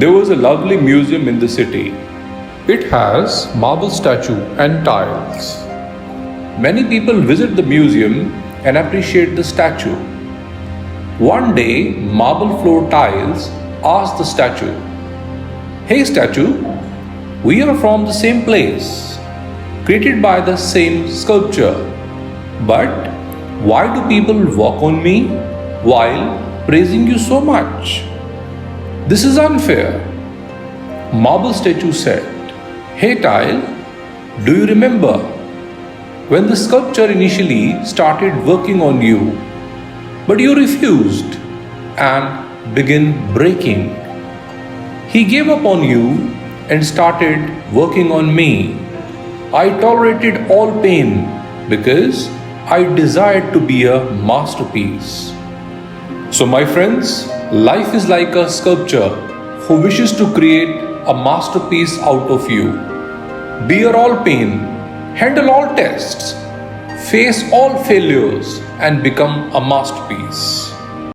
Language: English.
There was a lovely museum in the city. It has marble statue and tiles. Many people visit the museum and appreciate the statue. One day, marble floor tiles asked the statue, "Hey statue, we are from the same place, created by the same sculpture. But why do people walk on me while praising you so much? This is unfair." Marble statue said, "Hey tile, do you remember when the sculpture initially started working on you, but you refused and began breaking? He gave up on you and started working on me. I tolerated all pain because I desired to be a masterpiece." So, my friends, life is like a sculptor who wishes to create a masterpiece out of you. Bear all pain, handle all tests, face all failures, and become a masterpiece.